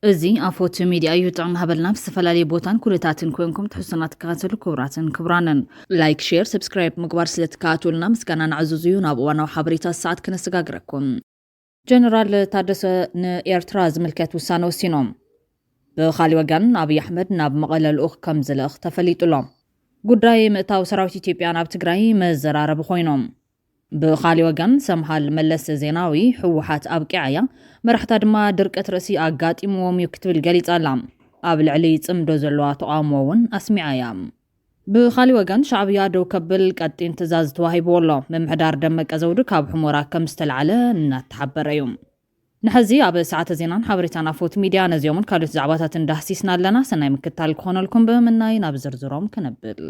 እዚ ኣፎት ሚድያ እዩ ጥዕም ሃበልና ብዝተፈላለዩ ቦታን ኩነታትን ኮይንኩም ትሕዝቶናት ትከታተሉ ክቡራትን ክቡራንን ላይክ ሼር ሰብስክራይብ ምግባር ስለትከታተሉና ምስጋና ንዕዘዙ እዩ። ናብ እዋናዊ ሓበሬታ ሰዓት ክነሰጋግረኩም ጀነራል ታደሰ ንኤርትራ ዝምልከት ውሳነ ወሲኖም ብኻሊ ወገን አብይ አሕመድ ናብ መቐለ ልኡኽ ከም ዝልእኽ ተፈሊጡሎም ጉዳይ ምእታው ሰራዊት ኢትዮጵያ ናብ ትግራይ መዘራረብ ኮይኖም ብኻሊ ወገን ሰምሃል መለስ ዜናዊ ሕወሓት ኣብቂዓያ መራሕታ ድማ ድርቀት ርእሲ ኣጋጢምዎም እዩ ክትብል ገሊጻላ ኣብ ልዕሊ ጽምዶ ዘለዋ ተቃውሞ እውን ኣስሚዓያ ብኻሊ ወገን ሻዕብያ ደው ከብል ቀጢን ትእዛዝ ተዋሂብዎ ኣሎ ምምሕዳር ደመቀ ዘውዱ ካብ ሕሞራ ከም ዝተልዓለ እናተሓበረ እዩ ንሕዚ ኣብ ሰዓተ ዜናን ሓበሬታን ኣፎት ሚድያ ነዚኦምን ካልኦት ዛዕባታት እንዳህሲስና ኣለና ሰናይ ምክትታል ክኾነልኩም ብምናይ ናብ ዝርዝሮም ክነብል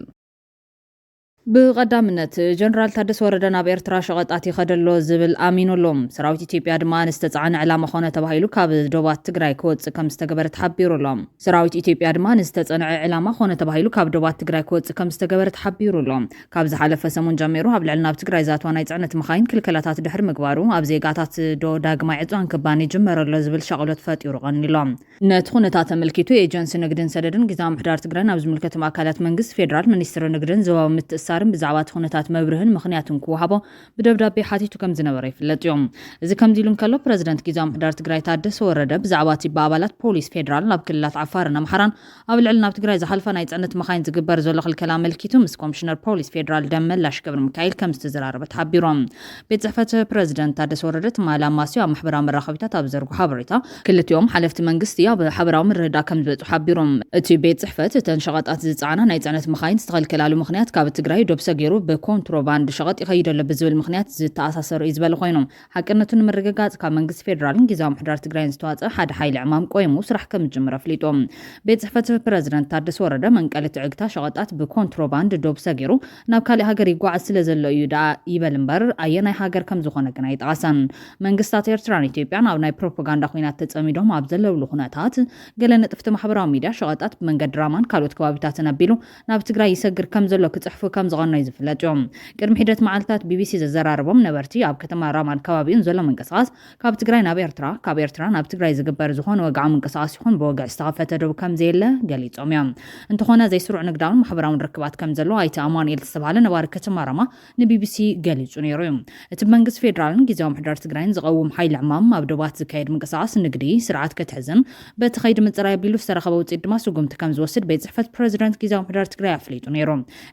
ብቀዳምነት ጀነራል ታደሰ ወረደ ናብ ኤርትራ ሸቐጣት ይኸደሎ ዝብል ኣሚኑሎም ሰራዊት ኢትዮጵያ ድማ ንዝተጻዕነ ዕላማ ኾነ ተባሂሉ ካብ ዶባት ትግራይ ክወጽእ ከም ዝተገበረ ተሓቢሩሎም ሰራዊት ኢትዮጵያ ድማ ንዝተጸንዐ ዕላማ ኾነ ተባሂሉ ካብ ዶባት ትግራይ ክወጽእ ከም ዝተገበረ ተሓቢሩሎም ካብ ዝሓለፈ ሰሙን ጀሚሩ ኣብ ልዕሊ ናብ ትግራይ ዛተዋ ናይ ጽዕነት መኻይን ክልከላታት ድሕሪ ምግባሩ ኣብ ዜጋታት ዶ ዳግማይ ዕፅዋን ክባን ይጅመረሎ ዝብል ሸቕሎት ፈጢሩ ቀኒሎም ነቲ ኩነታት ተመልኪቱ ኤጀንሲ ንግድን ሰደድን ጊዜያዊ ምሕዳር ትግራይ ናብ ዝምልከቶም ኣካላት መንግስቲ ፌደራል ሚኒስትሪ ንግድን ዞባዊ ምትእስሳርን ብዛዕባ ኩነታት መብርህን ምኽንያቱን ክወሃቦ ብደብዳቤ ሓቲቱ ከም ዝነበረ ይፍለጥ እዮም እዚ ከምዚ ኢሉ እንከሎ ፕረዚደንት ጊዜያዊ ምሕዳር ትግራይ ታደሰ ወረደ ብዛዕባ ቲባ ኣባላት ፖሊስ ፌደራል ናብ ክልላት ዓፋርን ኣምሓራን ኣብ ልዕሊ ናብ ትግራይ ዝሓልፈ ናይ ጽዕነት መኻይን ዝግበር ዘሎ ክልከላ መልኪቱ ምስ ኮሚሽነር ፖሊስ ፌደራል ደመላሽ ገብረ ሚካኤል ከም ዝተዘራረበ ተሓቢሮም ቤት ጽሕፈት ፕረዚደንት ታደሰ ወረደ ትማል ኣማስዮ ኣብ ማሕበራዊ መራኸቢታት ኣብ ዘርጉ ሓበሬታ ክልቲኦም ሓለፍቲ መንግስቲ ኣብ ሓበራዊ ምርድዳእ ከም ዝበጽሑ ሓቢሮም እቲ ቤት ጽሕፈት እተን ሸቐጣት ዝጻዕና ናይ ጽዕነት መኻይን ዝተኸልከላሉ ምኽንያት ካብ ትግራይ ዶብሰ ገይሩ ብኮንትሮባንድ ሸቐጥ ይኸይደሎ ብዝብል ምኽንያት ዝተኣሳሰሩ እዩ ዝበለ ኮይኖም ሓቅነቱን ምርግጋጽ ካብ መንግስቲ ፌደራልን ጊዜያዊ ምሕዳር ትግራይን ዝተዋፅአ ሓደ ሓይሊ ዕማም ቆይሙ ስራሕ ከም ዝጅምር ኣፍሊጦም ቤት ጽሕፈት ፕረዚደንት ታደሰ ወረደ መንቀሊ ትዕግታ ሸቐጣት ብኮንትሮባንድ ዶብሰ ገይሩ ናብ ካልእ ሃገር ይጓዓዝ ስለ ዘሎ እዩ ዳ ይበል እምበር ኣየናይ ሃገር ከም ዝኾነ ግን ኣይጠቐሰን መንግስታት ኤርትራን ኢትዮጵያን ኣብ ናይ ፕሮፓጋንዳ ኩናት ተጸሚዶም ኣብ ዘለብሉ ኩነታት ገለ ነጥፍቲ ማሕበራዊ ሚድያ ሸቐጣት ብመንገዲ ድራማን ካልኦት ከባቢታትን ኣቢሉ ናብ ትግራይ ይሰግር ከም ዘሎ ክጽሕፉ ከም ዝቐነዩ ዝፍለጥ እዮም ቅድሚ ሒደት መዓልታት ቢቢሲ ዘዘራርቦም ነበርቲ ኣብ ከተማ ራማን ከባቢኡን ዘሎ ምንቅስቓስ ካብ ትግራይ ናብ ኤርትራ ካብ ኤርትራ ናብ ትግራይ ዝግበር ዝኾነ ወግዓዊ ምንቅስቓስ ይኹን ብወግዕ ዝተኸፈተ ደው ከም ዘየለ ገሊጾም እዮም እንተኾነ ዘይስሩዕ ንግዳውን ማሕበራውን ርክባት ከም ዘሎ ኣይቲ ኣማኑኤል ዝተባሃለ ነባሪ ከተማ ራማ ንቢቢሲ ገሊጹ ነይሩ እዩ እቲ መንግስቲ ፌደራልን ጊዜያዊ ምሕዳር ትግራይን ዝቐውም ሓይሊ ዕማም ኣብ ዶባት ዝካየድ ምንቅስቓስ ንግዲ ስርዓት ክትሕዝን በቲ ኸይዲ ምፅራይ ኣቢሉ ዝተረኸበ ውፅኢት ድማ ስጉምቲ ከም ዝወስድ ቤት ጽሕፈት ፕረዚደንት ጊዜያዊ ምሕዳር ትግራይ ኣፍሊጡ ነይሩ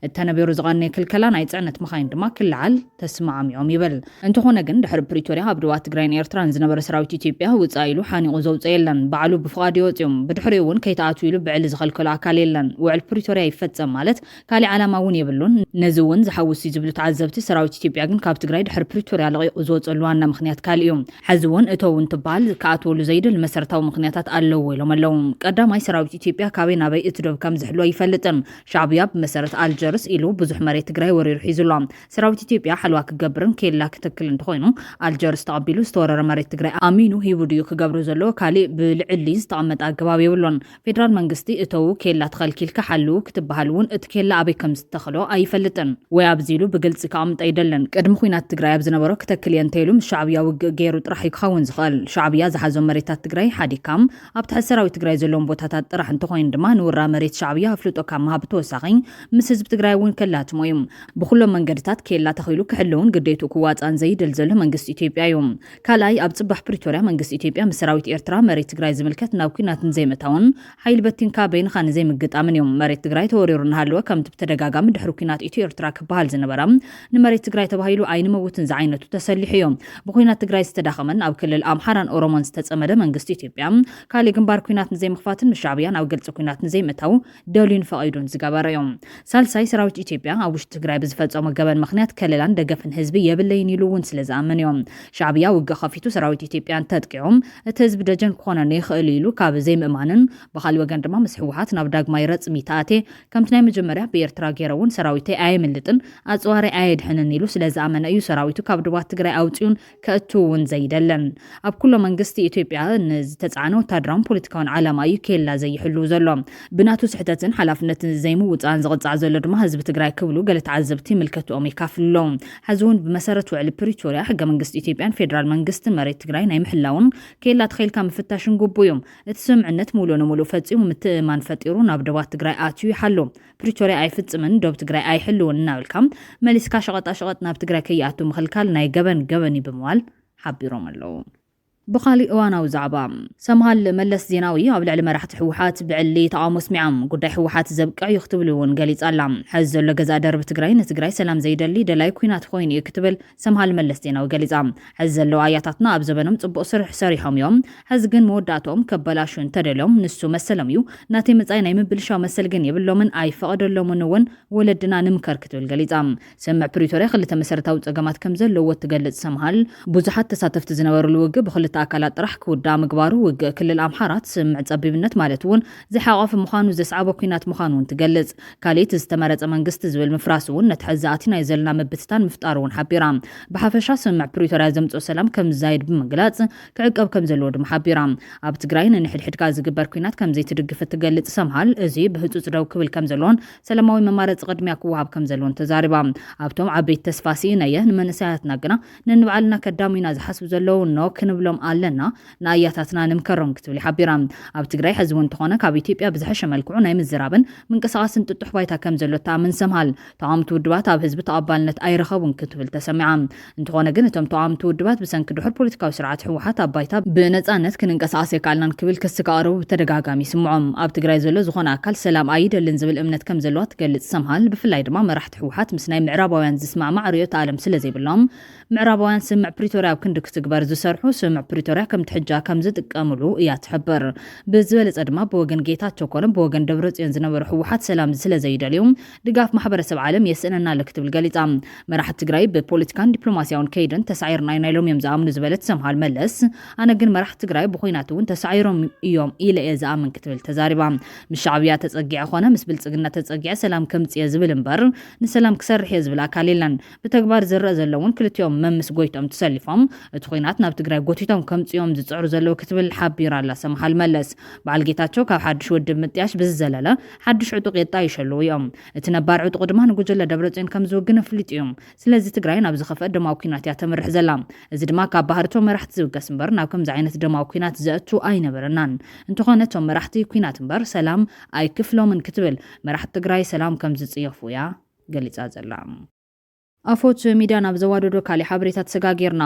እተነበሩ ዝቐነየ ክልከላ ናይ ጽዕነት መኻይን ድማ ክልዓል ተስማዕሚዖም ይብል እንተኾነ ግን ድሕሪ ፕሪቶሪያ ኣብ ዶባት ትግራይን ኤርትራን ዝነበረ ሰራዊት ኢትዮጵያ ውፃእ ኢሉ ሓኒቑ ዘውፅእ የለን ባዕሉ ብፍቓዱ ይወፅዮም ብድሕሪኡ እውን ከይተኣትው ኢሉ ብዕሊ ዝኸልከሎ ኣካል የለን ውዕል ፕሪቶሪያ ይፈጸም ማለት ካልእ ዓላማ እውን የብሉን ነዚ እውን ዝሓውስ እዩ ዝብሉ ተዓዘብቲ ሰራዊት ኢትዮጵያ ግን ካብ ትግራይ ድሕሪ ፕሪቶሪያ ለቒቑ ዝወፀሉ ዋና ምኽንያት ካልእ እዩ ሕዚ እውን እተው እንትበሃል ክኣትወሉ ዘይድል መሰረታዊ ምኽንያታት ኣለዎ ኢሎም ኣለዉ ቀዳማይ ሰራዊት ኢትዮጵያ ካበይ ናበይ እቲ ዶብ ከም ዝሕልዎ ይፈልጥን ሻዕብያ ብመሰረት ኣልጀርስ ኢሉ ብዙሕ መሬት ትግራይ ወሪሩ ሒዙሎ ሰራዊት ኢትዮጵያ ሓልዋ ክገብርን ኬላ ክትክል እንተኾይኑ ኣልጀርስ ተቐቢሉ ዝተወረረ መሬት ትግራይ ኣሚኑ ሂቡ ድዩ ክገብሩ ዘሎ ካልእ ብልዕሊ ዝተቐመጠ ኣገባብ የብሎን ፌደራል መንግስቲ እተው ኬላ ተኸልኪልካ ሓልው ክትበሃል እውን እቲ ኬላ ኣበይ ከም ዝተኸሎ ኣይፈልጥን ወይ ኣብዚሉ ብግልፂ ከቕምጥ ኣይደለን ቅድሚ ኩናት ትግራይ ኣብ ዝነበሮ ክተክል እየ እንተኢሉ ምስ ሻዕብያ ውግእ ገይሩ ጥራሕ ክኸውን ዝኽእል ሻዕብያ ዝሓዞም መሬታት ትግራይ ሓዲካም ኣብ ትሕቲ ሰራዊት ትግራይ ዘለዎም ቦታታት ጥራሕ እንተኾይኑ ድማ ንውራ መሬት ሻዕብያ ኣፍልጦ ካብ ምሃብ ተወሳኺ ምስ ህዝቢ ትግራይ እውን ከላትሞ እዩ ብኩሎም መንገድታት ኬላ ተኺሉ ክሕልውን ግዴቱ ክዋፃን ዘይድል ዘሎ መንግስቲ ኢትዮጵያ እዩ ካልኣይ ኣብ ጽባሕ ፕሪቶሪያ መንግስቲ ኢትዮጵያ ምስ ሰራዊት ኤርትራ መሬት ትግራይ ዝምልከት ናብ ኩናት ንዘይመታውን ሓይሊ በቲንካ በይንኻ ንዘይምግጣምን እዮም መሬት ትግራይ ተወሪሩ እናሃለወ ከምቲ ብተደጋጋሚ ድሕሪ ኩናት ኢትዮ ኤርትራ ክበሃል ዝነበራ ንመሬት ትግራይ ተባሂሉ ኣይንመውትን ዝዓይነቱ ተሰሊሑ እዮም ብኩናት ትግራይ ዝተዳኸመን ኣብ ክልል ኣምሓራን ኦሮሞን ዝተጸመደ መንግስቲ ኢትዮጵያ ካልእ ግንባር ኩናት ንዘይምኽፋትን ምስ ሻዕብያን ኣብ ግልፂ ኩናት ንዘይመታው ደልዩን ፈቒዱን ዝገበረ እዮም ሳልሳይ ሰራዊት ኢትዮጵያ ኣብ ውሽጢ ትግራይ ብዝፈጸሞ ገበን ምኽንያት ከለላን ደገፍን ህዝቢ የብለይን ኢሉ እውን ስለ ዝኣመን እዮም ሻዕብያ ውግእ ከፊቱ ሰራዊት ኢትዮጵያን ተጥቂዖም እቲ ህዝቢ ደጀን ክኾነኒ ይኽእል ኢሉ ካብ ዘይምእማንን ብኻልእ ወገን ድማ ምስ ሕወሓት ናብ ዳግማይ ረፅሚ ተኣቴ ከምቲ ናይ መጀመርያ ብኤርትራ ገይረ እውን ሰራዊተይ ኣየምልጥን ኣፅዋሪ ኣየድሕንን ኢሉ ስለ ዝኣመነ እዩ ሰራዊቱ ካብ ዶባት ትግራይ ኣውፅኡን ከእቱ እውን ዘይደለን ኣብ ኩሎ መንግስቲ ኢትዮጵያ ንዝተፃዕነ ወታደራውን ፖለቲካውን ዓላማ እዩ ኬላ ዘይሕልው ዘሎ ብናቱ ስሕተትን ሓላፍነትን ዘይምውፃእን ዝቕፃዕ ዘሎ ድማ ህዝቢ ትግራይ ክብሩ ክብሉ ገለ ተዓዘብቲ ምልከትኦም ይካፍልሎም ሓዙን ብመሰረት ውዕል ፕሪቶሪያ ሕገ መንግስቲ ኢትዮጵያን ፌደራል መንግስትን መሬት ትግራይ ናይ ምሕላውን ከላ ተኸልካ ምፍታሽን ግቡዮም እቲ ስምዕነት ሙሉ ንሙሉ ፈጺሙ ምትእማን ፈጢሩ ናብ ዶባት ትግራይ ኣትዩ ይሓሎ ፕሪቶሪያ ኣይፍጽምን ዶብ ትግራይ ኣይሕልውን እናብልካም መሊስካ ሸቐጣ ሸቐጥ ናብ ትግራይ ከይኣቱ ምኽልካል ናይ ገበን ብምዋል ሓቢሮም ኣለዉ بخالي اوانا وزعبا سمهال ملس زيناوي او لعل مراحت حوحات بعلي تقامو سمعام قداي حوحات زبقع يختبلون قاليص علام حز له غزا درب تግራይ نتግራይ سلام زيدلي دلاي كوينات خوين يكتبل سمهال ملس زيناوي قاليصام حز له اياتاتنا ابزبنم صبو سرح سريحهم يوم حز ግን موداتهم كبلاشون تدلهم نسو مسلميو ناتي مصاي ناي مبلشاو مسل ግን يبلومن اي فقدلومن ون ولدنا نمكر كتبل قاليصام سمع بريتوريا خلته مسرتاو صقمات كم زلو وتغلጽ سمهال بوزحات تساتفت زنبرلو وግ بخلته አካላት ጥራሕ ክውዳ ምግባሩ ውግ ክልል አምሓራት ስምዕ ጸቢብነት ማለት እውን ዝሓቆፍ ምዃኑ ዘስዓቦ ኩናት ምዃኑን ትገልጽ ካሊት ዝተመረጸ መንግስቲ ዝብል ምፍራስ እውን ነትሕዛኣቲ ናይ ዘለና ምብትታን ምፍጣር እውን ሓቢራ ብሓፈሻ ስምዕ ፕሪቶሪያ ዘምጽኦ ሰላም ከም ዛይድ ብምግላጽ ክዕቀብ ከም ዘለዎ ድማ ሓቢራ ኣብ ትግራይ ንሕድሕድካ ዝግበር ኩናት ከም ዘይትድግፍ ትገልጽ ሰምሃል እዚ ብህጹጽ ደው ክብል ከም ዘለዎን ሰላማዊ መማረጽ ቅድሚያ ክወሃብ ከም ዘለዎን ተዛሪባ ኣብቶም ዓበይቲ ተስፋሲ ነየ ንመንእሰያትና ግና ንንባዕልና ከዳሚና ዝሓስቡ ዘለዉ ነው ክንብሎም ኣለና ናያታትና ንምከሮም ክትብል ሓቢራ ኣብ ትግራይ ሕዝውን ተኾነ ካብ ኢትዮጵያ ብዝሐሸ መልክዑ ናይ ምዝራብን ምንቅስቃስን ጥጡሕ ባይታ ከም ዘሎ ተኣምን ሰምሃል ተኣምቱ ውድባት ኣብ ህዝቢ ተቐባልነት ኣይረኸቡን ክትብል ተሰሚዓ እንተኾነ ግን እቶም ተኣምቱ ውድባት ብሰንኪ ድሕር ፖለቲካዊ ስርዓት ሕወሓት ኣብ ባይታ ብነፃነት ክንንቀሳቀስ የካልናን ክብል ክስ ከቕርቡ ብተደጋጋሚ ይስምዖም ኣብ ትግራይ ዘሎ ዝኾነ ኣካል ሰላም ኣይደልን ዝብል እምነት ከም ዘለዋ ትገልጽ ሰምሃል ብፍላይ ድማ መራሕቲ ሕወሓት ምስ ናይ ምዕራባውያን ዝስማዕማዕ ርዕዮተ ዓለም ስለዘይብሎም ምዕራባውያን ስምዕ ፕሪቶሪያ ኣብ ክንዲ ክትግበር ዝሰርሑ ስምዕ ፕሪቶሪያ ከም ትሕጃ ከም ዝጥቀምሉ እያ ትሕበር ብዝበለጸ ድማ ብወገን ጌታቸው ኮነ ብወገን ደብረጽዮን ዝነበሩ ሕወሓት ሰላም ስለዘይደልዩ ድጋፍ ማሕበረሰብ ዓለም የስእነና ለክትብል ገሊጻ መራሕቲ ትግራይ ብፖለቲካን ዲፕሎማሲያውን ከይደን ተሳዒርና ኢሎም እዮም ዝኣምኑ ዝበለት ሰምሃል መለስ ኣነ ግን መራሕቲ ትግራይ ብኹይናት እውን ተሳዒሮም እዮም ኢለ እየ ዝኣምን ክትብል ተዛሪባ ምስ ሻዕብያ ተጸጊዐ ኮነ ምስ ብልጽግና ተጸጊዐ ሰላም ከምጽየ ዝብል እምበር ንሰላም ክሰርሕ እየ ዝብል ኣካል የለን ብተግባር ዝረአ ዘለውን ክልቲኦም መምስ ጎይቶም ተሰሊፎም እቲ ኹይናት ናብ ትግራይ ጎቲቶም ከምጽዮም ዝጽዕሩ ዘለው ክትብል ሓቢራ ኣላ ሰምሃል መለስ በዓል ጌታቸው ካብ ሓድሽ ውድብ ምጥያሽ ብዝዘለለ ሓድሽ ዕጡቕ የጣይሸሉ እዮም እቲ ነባር ዕጡቕ ድማ ንጉጅለ ደብረጽዮን ከም ዝውግን ፍሊጥ እዮም ስለዚ ትግራይ ናብ ዝኸፍአ ደማዊ ኩናት እያ ተምርሕ ዘላ እዚ ድማ ካብ ባህርቶም መራሕቲ ዝውገስ እምበር ናብ ከምዚ ዓይነት ደማዊ ኩናት ዘእቱ ኣይነበረናን እንተኾነ እቶም መራሕቲ ኩናት እምበር ሰላም ኣይክፍሎምን ክትብል መራሕቲ ትግራይ ሰላም ከም ዝጽየፉ እያ ገሊጻ ዘላ ኣፎት ሚድያ ናብ ዘዋደዶ ካሊ ሓበሬታ ተሰጋጊርና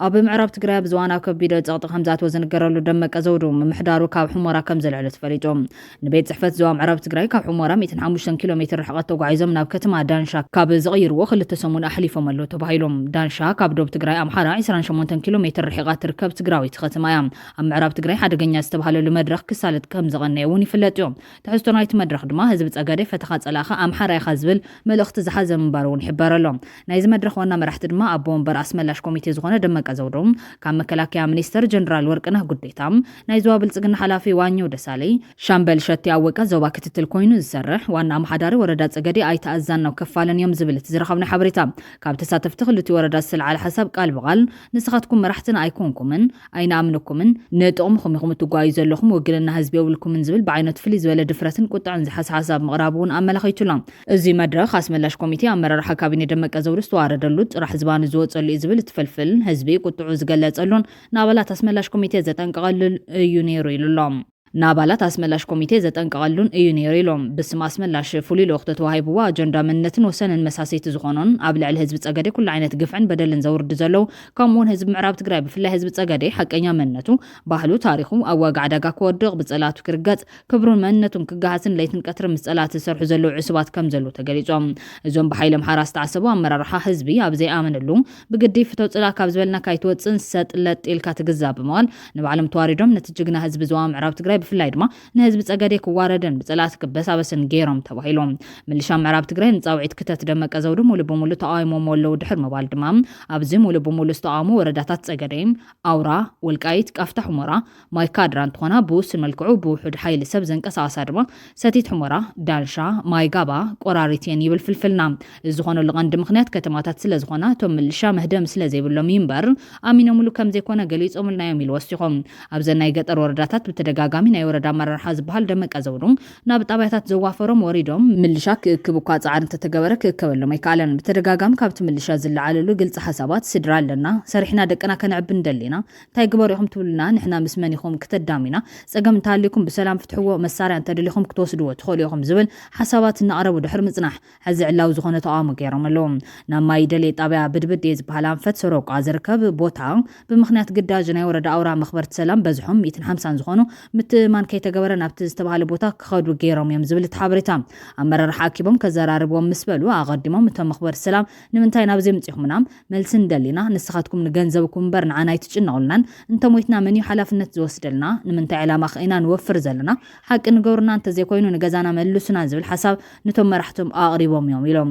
ኣብ ምዕራብ ትግራይ ብዝዋና ከቢደ ጸቕጥቕ ከምዛት ወዘንገረሉ ደመቀ ዘውዱ ምምሕዳሩ ካብ ሕሞራ ከም ዘልዕለ ተፈሊጦም ንቤት ጽሕፈት ዞባ ምዕራብ ትግራይ ካብ ሕሞራ 105 ኪሎ ሜትር ርሕቀት ተጓዒዞም ናብ ከተማ ዳንሻ ካብ ዝቕይርዎ ክልተ ሰሙን ኣሕሊፎም ኣሎ ተባሂሎም ዳንሻ ካብ ዶብ ትግራይ ኣምሓራ 28 ኪሎ ሜትር ርሕቀት ትርከብ ትግራዊት ከተማ እያ ኣብ ምዕራብ ትግራይ ሓደገኛ ዝተባሃለሉ መድረኽ ክሳለጥ ከም ዝቐነየ እውን ይፍለጥ እዮም ትሕዝቶ ናይቲ መድረኽ ድማ ህዝቢ ጸገደ ፈተኻ ጸላኻ ኣምሓራ ኢኻ ዝብል መልእኽቲ ዝሓዘ ምንባር እውን ይሕበረሎም ናይዚ መድረኽ ዋና መራሕቲ ድማ ኣቦ ወንበር ኣስመላሽ ኮሚቴ ዝኾነ ደመቀ ዘውዶም ካብ መከላከያ ሚኒስተር ጀነራል ወርቅነህ ጉዴታም ናይ ዞባ ብልጽግና ሓላፊ ዋኘው ደሳለይ ሻምበል ሸቲ ኣወቀ ዞባ ክትትል ኮይኑ ዝሰርሕ ዋና ኣመሓዳሪ ወረዳ ጸገዴ ኣይተኣዛናው ከፋለን እዮም ዝብል ዝረኸብና ሓበሬታ ካብ ተሳተፍቲ ክልቲ ወረዳ ዝስልዓለ ሓሳብ ቃል ብቓል ንስኻትኩም መራሕትን ኣይኮንኩምን ኣይንኣምንኩምን ንጥቕምኹም ኢኹም ትጓዩ ዘለኹም ውግልና ህዝቢ የብልኩምን ዝብል ብዓይነት ፍልይ ዝበለ ድፍረትን ቁጥዕን ዝሓሰ ሓሳብ ምቕራብ እውን ኣመላኺቱላ እዚ መድረኽ ኣስመላሽ ኮሚቴ ኣመራርሓ ካቢኔ ደመቀ ዘውዱ ዝተዋረደሉ ጥራሕ ዝባኑ ዝወጸሉ ዝብል ትፈልፍል ህዝቢ ቁጥዑ ዝገለጸሉን ንኣባላት ኣስመላሽ ኮሚቴ ዘጠንቀቐሉ እዩ ነይሩ ኢሉሎም ናባላት ኣስመላሽ ኮሚቴ ዘጠንቀቐሉን እዩ ነይሩ ኢሎም ብስም ኣስመላሽ ፍሉይ ልእኽቶ ተዋሂብዋ ኣጀንዳ መንነትን ወሰንን መሳሰይቲ ዝኾኑን ኣብ ልዕሊ ህዝቢ ጸገዴ ኩሉ ዓይነት ግፍዕን በደልን ዘውርድ ዘለው ከምኡውን ህዝቢ ምዕራብ ትግራይ ብፍላይ ህዝቢ ጸገዴ ሓቀኛ መንነቱ ባህሉ ታሪኹ ኣብ ዋጋ ዕዳጋ ክወድቕ ብጸላቱ ክርገጽ ክብሩን መንነቱን ክገሃስን ለይትን ቀትርን ምስ ጸላት ዝሰርሑ ዘለው ዕሱባት ከም ዘለው ተገሊጾም እዞም ብሓይሊ ኣምሓራ ዝተዓሰቡ ኣመራርሓ ህዝቢ ኣብ ዘይኣመነሉ ብግዲ ፍተው ጽላ ካብ ዝበልና ካይትወፅን ሰጥለጥ ኢልካ ትግዛእ ብምባል ንባዕሎም ተዋሪዶም ነቲ ጅግና ህዝቢ ዞባ ምዕራብ ትግራይ ብፍላይ ድማ ንህዝቢ ጸገዴ ክዋረድን ብጸላት ክበሳበስን ገይሮም ተባሂሎም ምልሻ ምዕራብ ትግራይ ንጻውዒት ክተት ደመቀ ዘውዱ ሙሉ በሙሉ ተቃይሞም ወለው ድሕር ምባል ድማ ኣብዚ ሙሉ በሙሉ ዝተቃውሙ ወረዳታት ጸገዴ ኣውራ ወልቃይት ቃፍታ ሕሞራ ማይካድራ እንትኾና ብውስን መልክዑ ብውሑድ ሓይሊ ሰብ ዘንቀሳቐሳ ድማ ሰቲት ሕሞራ ዳንሻ ማይጋባ ቆራሪትን ይብል ፍልፍልና እዚ ዝኾነሉ ቀንዲ ምክንያት ከተማታት ስለ ዝኾና እቶም ምልሻ መህደም ስለ ዘይብሎም ይምበር ኣሚኖምሉ ከም ዘይኮነ ገሊጾምልናዮም ኢሉ ወሲኾም ኣብ ዘናይ ገጠር ወረዳታት ብተደጋጋሚ ናይ ወረዳ አመራርሓ ዝበሃል ደመቀ ዘውዱ ናብ ጣብያታት ዘዋፈሮም ወሪዶም ምልሻ ክእክብ እኳ ጻዕሪ ተተገበረ ክእከበሎም ኣይከኣለን ብተደጋጋሚ ካብቲ ምልሻ ዝለዓለሉ ግልጽ ሓሳባት ስድራ ኣለና ሰሪሕና ደቀና ከነዕብ እንደሊና እንታይ ግበሩ ኢኹም ትብሉና ንሕና ምስ መን ኢኹም ከተዳሚና ጸገም እንተሃልይኩም ብሰላም ፍትሕዎ መሳርያ እንተደሊኹም ክትወስድዎ ትኽእሉ ኢኹም ዝብል ሓሳባት እናቕረቡ ድሕሪ ምጽናሕ ሕዚ ዕላው ዝኾነ ተቃውሞ ገይሮም ኣለዎም ናብ ማይ ደልየ ጣብያ ብድብድ ዝበሃል ኣንፈት ሰሮቃ ዝርከብ ቦታ ብምኽንያት ግዳጅ ናይ ወረዳ ኣውራ መኽበርቲ ሰላም በዝሖም 150 ዝኾኑ ምትእማን ከይተገበረ ናብቲ ዝተባሃለ ቦታ ክኸዱ ገይሮም እዮም ዝብል ተሓበሬታ ኣመራርሓ ኣኪቦም ከዘራርቦም ምስ በሉ ኣቐዲሞም እቶም መኽበርቲ ሰላም ንምንታይ ናብ ዘይምጽኢኹምና መልሲ እንደሊና ንስኻትኩም ንገንዘብኩም እምበር ንዓና ኣይትጭነቑልናን እንተሞይትና መን እዩ ሓላፍነት ዝወስደልና ንምንታይ ዕላማ ኸኢና ንወፍር ዘለና ሓቂ ንገብርና እንተዘይኮይኑ ንገዛና መልሱና ዝብል ሓሳብ ነቶም መራሕቶም ኣቕሪቦም እዮም ኢሎም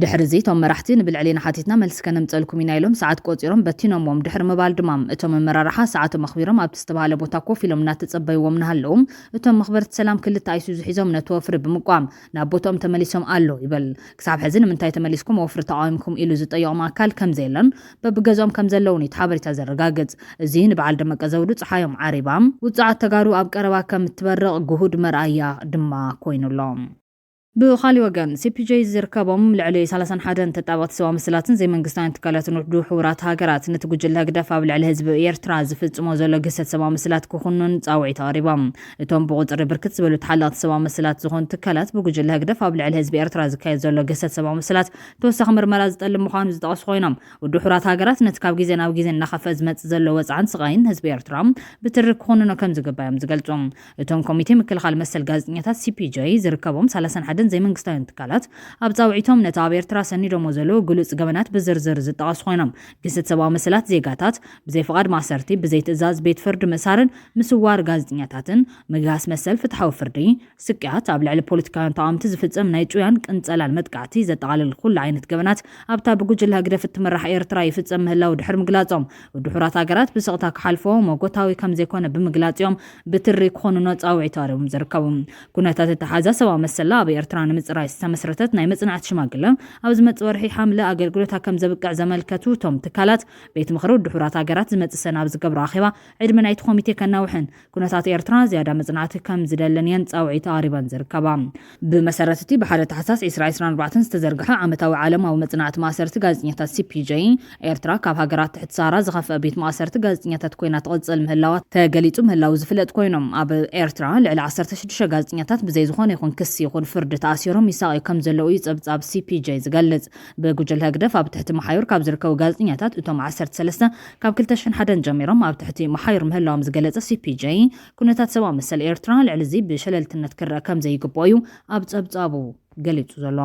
ድሕሪ እዚ እቶም መራሕቲ ንብልዕሊና ሓቲትና መልሲ ከነምፀልኩም ኢና ኢሎም ሰዓት ቆፂሮም በቲኖምዎም ድሕሪ ምባል ድማ እቶም ኣመራርሓ ሰዓቶም ኣኽቢሮም ኣብቲ ዝተባሃለ ቦታ ኮፍ ኢሎም እናተጸበይዎም ናሃለዉ እቶም መኽበርቲ ሰላም ክልተ ኣይሱዙ ሒዞም ነቲ ወፍሪ ብምቋም ናብ ቦታኦም ተመሊሶም ኣሎ ይበል ክሳብ ሕዚ ንምንታይ ተመሊስኩም ወፍሪ ተቃዊምኩም ኢሉ ዝጠየቖም ኣካል ከም ዘየለን በብገዝኦም ከም ዘለውን እዩ ሓበሬታ ዘረጋግጽ እዚ ንበዓል ደመቀ ዘውዱ ፀሓዮም ዓሪባ ውፅዓት ተጋሩ ኣብ ቀረባ ከም እትበርቕ ጉሁድ መርኣያ ድማ ኮይኑሎም ብኻሊ ወገን ሲፒጄ ዝርከቦም ልዕሊ 31 ተጣበቕቲ ሰብኣዊ ምስላትን ዘይመንግስታውያን ትካላትን ውድብ ሕቡራት ሃገራት ነቲ ጉጅለ ህግደፍ ኣብ ልዕሊ ህዝቢ ኤርትራ ዝፍጽሞ ዘሎ ግሰት ሰብኣዊ ምስላት ክኹኑን ጻውዒት ኣቕሪቦም እቶም ብቁፅሪ ብርክት ዝበሉ ተሓለቕቲ ሰብኣዊ ምስላት ዝኾኑ ትካላት ብጉጅለ ህግደፍ ኣብ ልዕሊ ህዝቢ ኤርትራ ዝካየድ ዘሎ ግሰት ሰብኣዊ ምስላት ተወሳኺ ምርመራ ዝጠልብ ምዃኑ ዝጠቐሱ ኮይኖም ውድብ ሕቡራት ሃገራት ነቲ ካብ ግዜ ናብ ግዜ እናኸፍአ ዝመጽእ ዘሎ ወፅዓን ስቃይን ህዝቢ ኤርትራ ብትሪ ክኹኑኖ ከም ዝግባዮም ዝገልጹ እቶም ኮሚቴ ምክልኻል መሰል ጋዜጠኛታት ሲፒጄ ዝርከቦም 31 ዘይመንግስታውያን ትካላት ኣብ ጻውዒቶም ነቲ ኣብ ኤርትራ ሰኒዶሞ ዘሎ ግሉጽ ገበናት ብዝርዝር ዝጠቐሱ ኮይኖም ግሰት ሰብኣዊ ምስላት ዜጋታት ብዘይ ፍቓድ ማሰርቲ ብዘይ ትእዛዝ ቤት ፍርዲ ምሳርን ምስዋር ጋዜጠኛታትን ምግሃስ መሰል ፍትሓዊ ፍርዲ ስቅያት ኣብ ልዕሊ ፖለቲካውያን ተቃውምቲ ዝፍጸም ናይ ጩያን ቅንጸላን መጥቃዕቲ ዘጠቓልል ኩሉ ዓይነት ገበናት ኣብታ ብጉጅለ ህግደፍ እትምራሕ ኤርትራ ይፍጸም ምህላው ድሕሪ ምግላጾም ውድብ ሕቡራት ሃገራት ብስቕታ ክሓልፎ ሞጎታዊ ከም ዘይኮነ ብምግላጽዮም ብትሪ ክኾኑኖ ጻውዒት ኣሪቦም ዝርከቡ ኩነታት እተሓዛ ሰብኣዊ መሰላ ኣብ ኤርትራ ንምጽራይ ዝተመስረተት ናይ መጽናዕቲ ሽማግለ ኣብ ዝመጽእ ወርሒ ሓምለ ኣገልግሎታ ከም ዘብቅዕ ዘመልከቱ እቶም ትካላት ቤት ምኽሪ ውድብ ሕቡራት ሃገራት ዝመጽእ ሰናብ ዝገብሮ ኣኼባ ዕድመ ናይቲ ኮሚቴ ከናውሕን ኩነታት ኤርትራ ዝያዳ መጽናዕቲ ከም ዝደለንየን ጻውዒት ኣሪበን ዝርከባ ብመሰረት እቲ ብሓደ ታሕሳስ 2024 ዝተዘርግሐ ዓመታዊ ዓለማዊ መጽናዕቲ ማእሰርቲ ጋዜጠኛታት ሲፒጄ ኤርትራ ካብ ሃገራት ትሕቲ ሳራ ዝኸፍአ ቤት ማእሰርቲ ጋዜጠኛታት ኮይና ትቕጽል ምህላዋ ተገሊጹ ምህላው ዝፍለጥ ኮይኖም ኣብ ኤርትራ ልዕሊ 16 ጋዜጠኛታት ብዘይ ዝኾነ ይኹን ክሲ ይኹን ፍርዲ ተኣሲሮም ይሳቀዩ ከም ዘለዉ ጸብጻብ ሲፒጄ ዝገልጽ ብጉጅለ ህግደፍ ኣብ ትሕቲ መሓዩር ካብ ዝርከቡ ጋዜጠኛታት እቶም 13 ካብ 2001 ጀሚሮም ኣብ ትሕቲ መሓዩር ምህላዎም ዝገለጸ ሲፒጄ ኩነታት ሰብኣዊ መሰል ኤርትራ ልዕሊ እዚ ብሸለልትነት ክረአ ከም ዘይግባእ እዩ ኣብ ጸብጻቡ ገሊጹ ዘሎ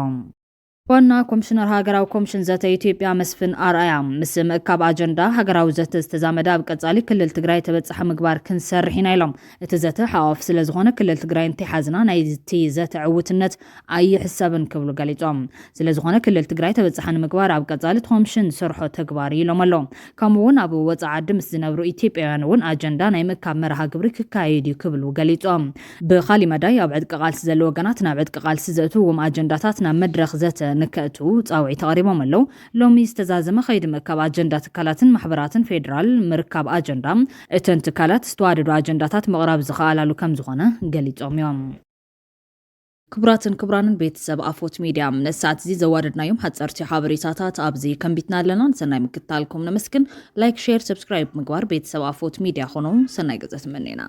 ዋና ኮሚሽነር ሃገራዊ ኮሚሽን ዘተ ኢትዮጵያ መስፍን ኣርኣያ ምስ ምእካብ ኣጀንዳ ሃገራዊ ዘተ ዝተዛመደ ኣብ ቀጻሊ ክልል ትግራይ ተበጽሐ ምግባር ክንሰርሕ ኢና ኢሎም እቲ ዘተ ሓዋፍ ስለ ዝኾነ ክልል ትግራይ እንተሓዝና ናይቲ ዘተ ዕውትነት ኣይሕሰብን ክብሉ ገሊጾም ስለ ዝኾነ ክልል ትግራይ ተበጽሐ ንምግባር ኣብ ቀጻሊ ኮሚሽን ዝሰርሖ ተግባር ኢሎም ኣሎ ከምኡውን ኣብ ወጻኢ ዓዲ ምስ ዝነብሩ ኢትዮጵያውያን እውን ኣጀንዳ ናይ ምእካብ መርሃ ግብሪ ክካየድ እዩ ክብሉ ገሊጾም ብኻሊ መዳይ ኣብ ዕድቂ ቃልሲ ዘለዎ ወገናት ናብ ዕድቂ ቃልሲ ዘእትውዎም ኣጀንዳታት ናብ መድረኽ ዘተ ንከእቱ ጻውዒት ተቐሪቦም ኣለዉ ሎሚ ዝተዛዘመ ኸይዲ ምእካብ ኣጀንዳ ትካላትን ማሕበራትን ፌደራል ምርካብ ኣጀንዳ እተን ትካላት ዝተዋደዱ ኣጀንዳታት ምቕራብ ዝኸኣላሉ ከም ዝኾነ ገሊጾም እዮም ክቡራንን ቤተሰብ ኣፎት ሚድያ ነሳት እዚ ዘዋደድናዮም ሓጸርቲ ሓበሬታታት ኣብዚ ከንቢትና ኣለና ሰናይ ምክትታልኩም ነመስግን ላይክ ሼር ሰብስክራይብ ምግባር ቤተሰብ ኣፎት ሚድያ ኾኑ ሰናይ ገጽ ትመነና